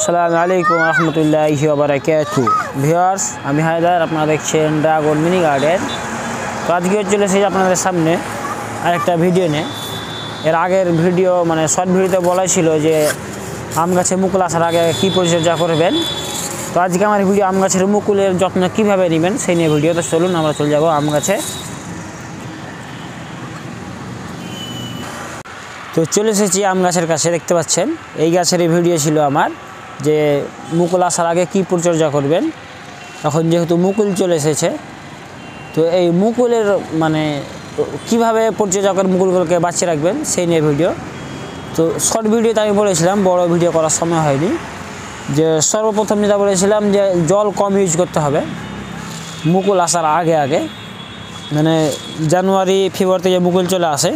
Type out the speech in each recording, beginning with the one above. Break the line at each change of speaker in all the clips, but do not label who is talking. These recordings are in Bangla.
আসসালামু আলাইকুম রহমতুল্লাহি ওয়া বারাকাতুহু। ভিউয়ার্স, আমি হায়দার, আপনারা দেখছেন ড্রাগন মিনি গার্ডেন। তো আজকে চলে এসেছি আপনাদের সামনে আরেকটা ভিডিও নিয়ে। এর আগের ভিডিও শর্ট ভিডিওতে বলা ছিল যে আম গাছে মুকুল আসার আগে কী পরিচর্যা করবেন। তো আজকে আমার ভিডিও আম গাছের মুকুলের যত্ন কীভাবে নেবেন সেই নিয়ে ভিডিও। তো চলুন আমরা চলে যাব আম গাছে। তো চলে এসেছি আম গাছের কাছে, দেখতে পাচ্ছেন এই গাছের ভিডিও ছিল আমার, যে মুকুল আসার আগে কী পরিচর্যা করবেন। এখন যেহেতু মুকুল চলে এসেছে, তো এই মুকুলের কিভাবে পরিচর্যা করে মুকুলগুলোকে বাঁচিয়ে রাখবেন সেই নিয়ে ভিডিও। তো শর্ট ভিডিওতে আমি বলেছিলাম, বড় ভিডিও করার সময় হয়নি, যে সর্বপ্রথম যেটা বলেছিলাম যে জল কম ইউজ করতে হবে মুকুল আসার আগে জানুয়ারি ফেব্রুয়ারিতে যে মুকুল চলে আসে,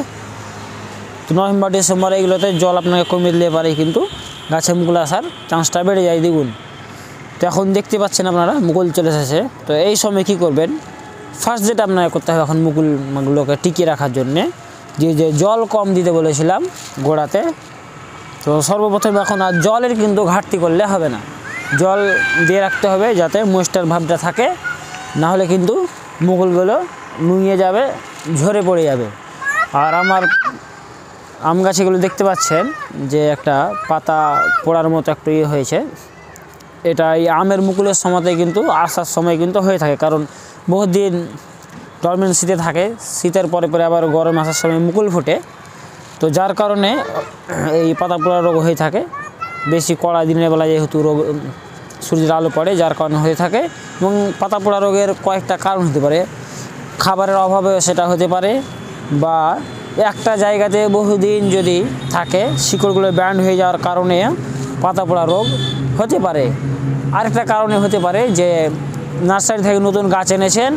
তো নভেম্বর ডিসেম্বর এইগুলোতে জল আপনাকে কমিয়ে দিলে পারে কিন্তু গাছে মুকুল আসার চান্সটা বেড়ে যায় দ্বিগুণ। তো এখন দেখতে পাচ্ছেন আপনারা মুকুল চলে এসেছে। তো এই সময় কি করবেন, ফার্স্ট যেটা আপনাকে করতে হবে এখন মুকুলগুলোকে টিকিয়ে রাখার জন্যে, যে জল কম দিতে বলেছিলাম গোড়াতে। তো সর্বপ্রথম এখন আর জলের কিন্তু ঘাটতি করলে হবে না, জল দিয়ে রাখতে হবে যাতে ময়েশ্চার ভাবটা থাকে, না হলে কিন্তু মুকুলগুলো নুয়ে যাবে, ঝরে পড়ে যাবে। আর আমার আম গাছগুলো দেখতে পাচ্ছেন যে একটা পাতা পড়ার মতো একটু হয়েছে। এটা এই আমের মুকুলের সময়তে কিন্তু আসার সময় কিন্তু হয়ে থাকে, কারণ বহুদিন ডরমেন্সিতে থাকে, শীতের পরে পরে আবার গরম আসার সময় মুকুল ফোটে। তো যার কারণে এই পাতা পোড়া রোগ হয়ে থাকে, বেশি কড়া দিনের বেলা যেহেতু রোগ সূর্যের আলো পড়ে, যার কারণে হয়ে থাকে। এবং পাতা পোড়া রোগের কয়েকটা কারণ হতে পারে, খাবারের অভাবে সেটা হতে পারে, বা একটা জায়গাতে বহুদিন যদি থাকে শিকড়গুলো ব্যান্ড হয়ে যাওয়ার কারণে পাতা পোড়া রোগ হতে পারে। আরেকটা কারণে হতে পারে যে নার্সারি থেকে নতুন গাছ এনেছেন,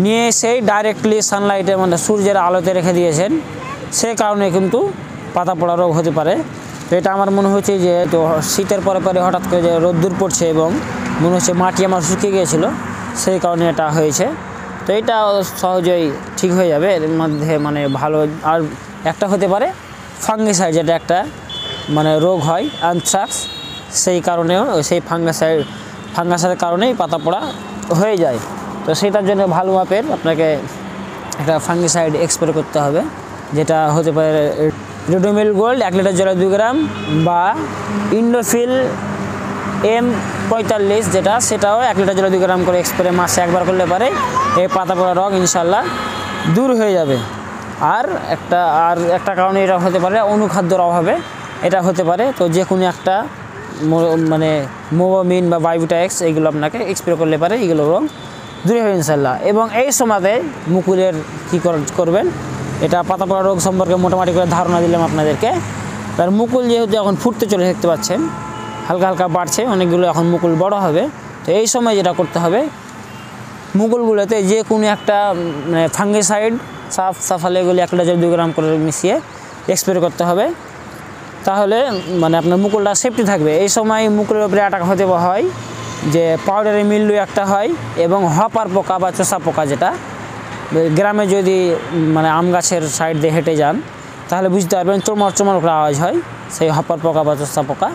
নিয়ে এসেই ডাইরেক্টলি সানলাইটে সূর্যের আলোতে রেখে দিয়েছেন, সেই কারণে কিন্তু পাতা পোড়া রোগ হতে পারে। তো এটা আমার মনে হচ্ছে যে তো শীতের পরে পরে হঠাৎ করে যে রোদ্দুর পড়ছে এবং মনে হচ্ছে মাটি আমার শুকিয়ে গিয়েছিলো, সেই কারণে এটা হয়েছে। তো এটা সহজেই ঠিক হয়ে যাবে। এর মধ্যে ভালো আর একটা হতে পারে ফাঙ্গিসাইড, যেটা একটা রোগ হয় অ্যানথ্রাক্স, সেই কারণেও সেই ফাঙ্গাসের কারণেই পাতা পোড়া হয়ে যায়। তো সেটার জন্য ভালো মাপের আপনাকে একটা ফাঙ্গিসাইড স্প্রে করতে হবে, যেটা হতে পারে রেডোমিল গোল্ড 1 লিটার জলে 2 গ্রাম, বা ইন্ডোফিল M45, সেটাও 1 লিটার জলে 2 গ্রাম করে স্প্রে মাসে একবার করলে পারে এই পাতা পোড়া রোগ ইনশাল্লাহ দূর হয়ে যাবে। আর একটা কারণে এটা হতে পারে অনুখাদ্যর অভাবে, এটা হতে পারে। তো যে কোনো একটা মোবামিন বা বায়োভিটা-X এইগুলো আপনাকে স্প্রে করলে পারে এগুলো রোগ দূর হবে ইনশাল্লাহ। এবং এই সময়তে মুকুলের কী করবেন, এটা পাতা পোড়া রোগ সম্পর্কে মোটামুটি করে ধারণা দিলাম আপনাদেরকে। তার মুকুল যেহেতু এখন ফুটতে চলে, দেখতে পাচ্ছেন হালকা হালকা বাড়ছে, অনেকগুলো এখন মুকুল বড় হবে। তো এই সময় যেটা করতে হবে, মুকুলগুলোতে যে কোনো একটা ফাঙ্গিসাইড সাফালে এগুলি 1 লিটার 2 গ্রাম করে মিশিয়ে স্প্রে করতে হবে, তাহলে আপনার মুকুলটা সেফটি থাকবে। এই সময় মুকুলের উপরে অ্যাটাক হতে হয় যে পাউডারি মিল্ডু একটা হয়, এবং হপার পোকা বা চোষা পোকা, যেটা গ্রামে যদি আম গাছের সাইড দিয়ে হেঁটে যান তাহলে বুঝতে পারবেন চমর চমর করে আওয়াজ হয়, সেই হপার পোকা বা চোষা পোকা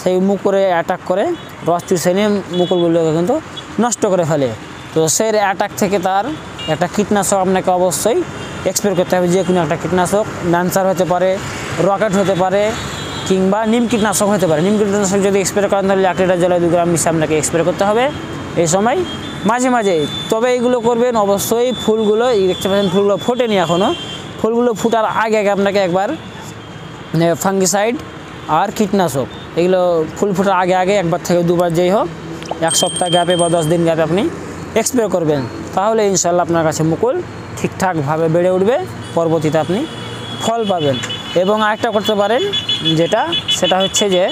সেই মুকুলে অ্যাটাক করে রস চুষে নিয়ে মুকুলগুলোকে কিন্তু নষ্ট করে ফেলে। তো সেই অ্যাটাক থেকে তার একটা কীটনাশক আপনাকে অবশ্যই স্প্রে করতে হবে, যে কোনো একটা কীটনাশক, ন্যান্সার হতে পারে, রকেট হতে পারে, কিংবা নিম কীটনাশক হতে পারে। নিম কীটনাশক যদি স্প্রে করেন তাহলে 1 লিটার জলে 2 গ্রাম মিশিয়ে আপনাকে স্প্রে করতে হবে এই সময় মাঝে মাঝে। তবে এইগুলো করবেন অবশ্যই ফুলগুলো, দেখতে পাচ্ছেন ফুলগুলো ফোটেনি এখনও, ফুলগুলো ফুটার আগে আগে আপনাকে একবার ফাঙ্গিসাইড আর কীটনাশক এগুলো ফুল ফোটার আগে আগে একবার থেকে 2বার যেই হোক 1 সপ্তাহ গ্যাপে বা 10 দিন গ্যাপে আপনি স্প্রে করবেন, তাহলে ইনশাল্লাহ আপনার কাছে মুকুল ঠিকঠাকভাবে বেড়ে উঠবে, পরবর্তীতে আপনি ফল পাবেন। এবং আরেকটা করতে পারেন সেটা হচ্ছে যে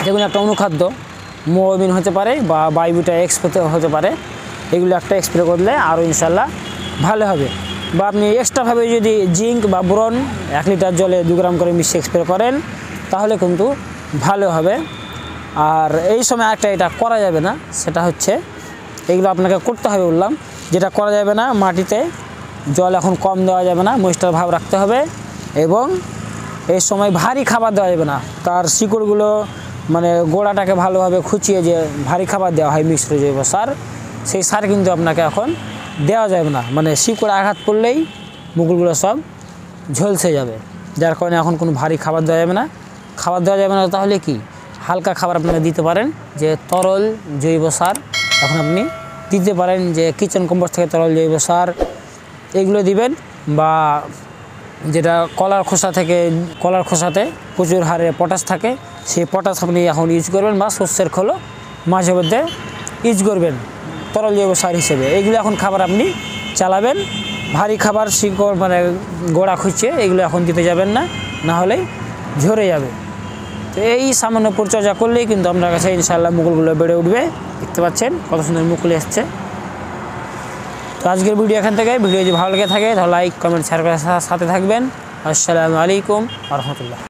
যেগুলো একটা অনুখাদ্য, মোবামিন হতে পারে বা বায়োভিটা-X হতে পারে, এগুলো একটা স্প্রে করলে আরও ইনশাল্লাহ ভালো হবে। বা আপনি এক্সট্রাভাবে যদি জিঙ্ক বা বোরন 1 লিটার জলে 2 গ্রাম করে মিশিয়ে স্প্রে করেন তাহলে কিন্তু ভালো হবে। আর এই সময় এটা করা যাবে না, সেটা হচ্ছে এগুলো আপনাকে করতে হবে বললাম, যেটা করা যাবে না, মাটিতে জল এখন কম দেওয়া যাবে না, ময়েশ্চার ভাব রাখতে হবে। এবং এই সময় ভারী খাবার দেওয়া যাবে না, তার শিকড়গুলো মানে গোড়াটাকে ভালোভাবে খুঁচিয়ে যে ভারী খাবার দেওয়া হয় মিশ্র জৈব সার, সেই সার কিন্তু আপনাকে এখন দেওয়া যাবে না। মানে শিকড়ে আঘাত পড়লেই মুকুলগুলো সব ঝলসে যাবে, যার কারণে এখন কোনো ভারী খাবার দেওয়া যাবে না। খাবার দেওয়া যাবে না তাহলে কি, হালকা খাবার আপনারা দিতে পারেন, যে তরল জৈব সার এখন আপনি দিতে পারেন, যে কিচেন কম্পোস্ট থেকে তরল জৈব সার এগুলো দিবেন, বা যেটা কলার খোসাতে প্রচুর হারে পটাশ থাকে, সেই পটাশ আপনি এখন ইউজ করবেন, বা শস্যের খোলও মাঝে মধ্যে ইউজ করবেন তরল জৈব সার হিসেবে। এইগুলো এখন খাবার আপনি চালাবেন। ভারী খাবার শিকড় মানে গোড়া খুঁচিয়ে এগুলো এখন দিতে যাবেন না, না হলে ঝরে যাবে। তো এই সামান্য পরিচর্যা করলেই কিন্তু আপনার কাছে ইনশাআল্লাহ মুকুলগুলো বেড়ে উঠবে। দেখতে পাচ্ছেন কত সুন্দর মুকুল এসছে। তো আজকের ভিডিও এখান থেকে, ভিডিও যদি ভালো লেগে থাকে তাহলে লাইক, কমেন্ট, শেয়ার করে সাথে থাকবেন। আসসালামু আলাইকুম ওয়া রাহমাতুল্লাহ।